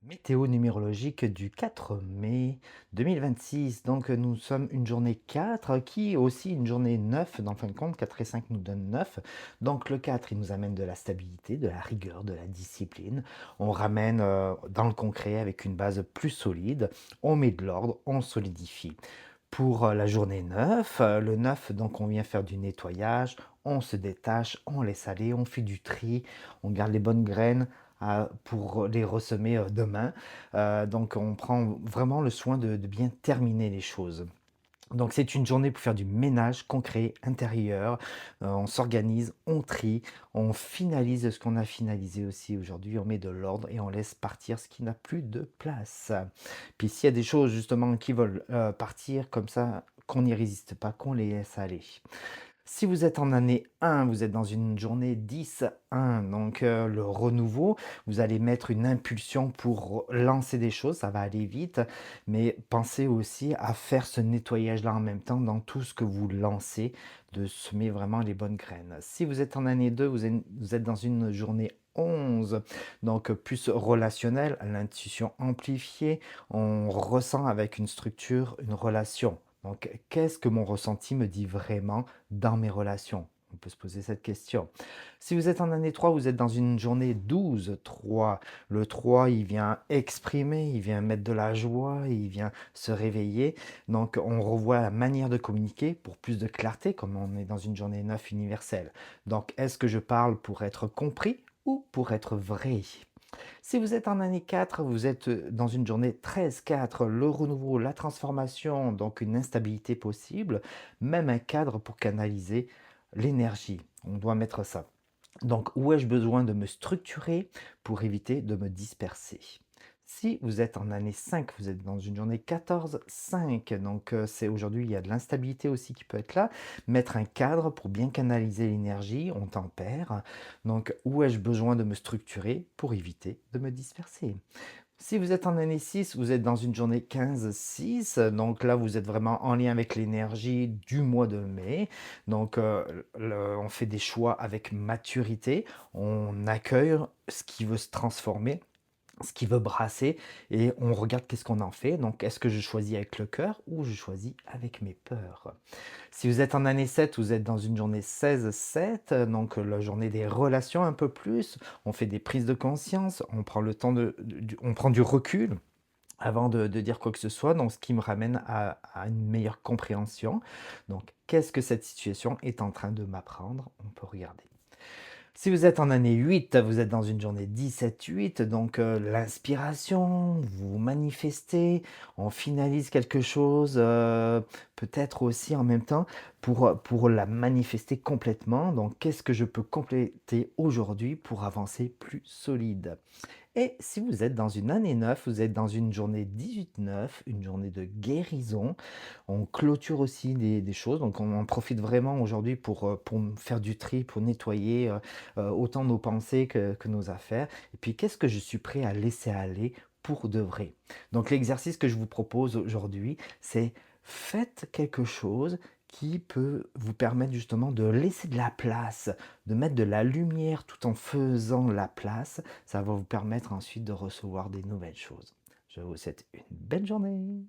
Météo numérologique du 4 mai 2026. Donc, nous sommes une journée 4 qui est aussi une journée 9. En fin de compte, 4 et 5 nous donnent 9. Donc, le 4, il nous amène de la stabilité, de la rigueur, de la discipline. On ramène dans le concret avec une base plus solide. On met de l'ordre, on solidifie. Pour la journée 9, le 9, donc on vient faire du nettoyage, on se détache, on laisse aller, on fait du tri, on garde les bonnes graines pour les ressemer demain. Donc on prend vraiment le soin de bien terminer les choses. Donc c'est une journée pour faire du ménage concret, intérieur. On s'organise, on trie, on finalise ce qu'on a finalisé aussi aujourd'hui, on met de l'ordre et on laisse partir ce qui n'a plus de place. Puis s'il y a des choses justement qui veulent partir comme ça, qu'on n'y résiste pas, qu'on les laisse aller. Si vous êtes en année 1, vous êtes dans une journée 10-1, donc le renouveau, vous allez mettre une impulsion pour lancer des choses, ça va aller vite, mais pensez aussi à faire ce nettoyage-là en même temps dans tout ce que vous lancez, de semer vraiment les bonnes graines. Si vous êtes en année 2, vous êtes dans une journée 11, donc plus relationnel, l'intuition amplifiée, on ressent avec une structure, une relation. Donc, qu'est-ce que mon ressenti me dit vraiment dans mes relations? On peut se poser cette question. Si vous êtes en année 3, vous êtes dans une journée 12-3. Le 3, il vient exprimer, il vient mettre de la joie, il vient se réveiller. Donc, on revoit la manière de communiquer pour plus de clarté, comme on est dans une journée 9 universelle. Donc, est-ce que je parle pour être compris ou pour être vrai? Si vous êtes en année 4, vous êtes dans une journée 13-4, le renouveau, la transformation, donc une instabilité possible, même un cadre pour canaliser l'énergie. On doit mettre ça. Donc, où ai-je besoin de me structurer pour éviter de me disperser? Si vous êtes en année 5, vous êtes dans une journée 14-5, donc c'est aujourd'hui, il y a de l'instabilité aussi qui peut être là. Mettre un cadre pour bien canaliser l'énergie, on tempère. Donc, où ai-je besoin de me structurer pour éviter de me disperser? Si vous êtes en année 6, vous êtes dans une journée 15-6, donc là vous êtes vraiment en lien avec l'énergie du mois de mai. Donc on fait des choix avec maturité, on accueille ce qui veut se transformer, ce qui veut brasser et on regarde qu'est-ce qu'on en fait. Donc est-ce que je choisis avec le cœur ou je choisis avec mes peurs? Si vous êtes en année 7, vous êtes dans une journée 16-7, donc la journée des relations un peu plus. On fait des prises de conscience, on prend le temps on prend du recul avant de dire quoi que ce soit, donc ce qui me ramène à une meilleure compréhension. Donc, qu'est-ce que cette situation est en train de m'apprendre? On peut regarder. Si vous êtes en année 8, vous êtes dans une journée 17-8, donc l'inspiration, vous manifestez, on finalise quelque chose, peut-être aussi en même temps pour la manifester complètement. Donc, qu'est-ce que je peux compléter aujourd'hui pour avancer plus solide? Et si vous êtes dans une année 9, vous êtes dans une journée 18-9, une journée de guérison. On clôture aussi des choses, donc on en profite vraiment aujourd'hui pour faire du tri, pour nettoyer autant nos pensées que nos affaires. Et puis, qu'est-ce que je suis prêt à laisser aller pour de vrai? Donc, l'exercice que je vous propose aujourd'hui, c'est faites quelque chose qui peut vous permettre justement de laisser de la place, de mettre de la lumière tout en faisant la place. Ça va vous permettre ensuite de recevoir des nouvelles choses. Je vous souhaite une belle journée.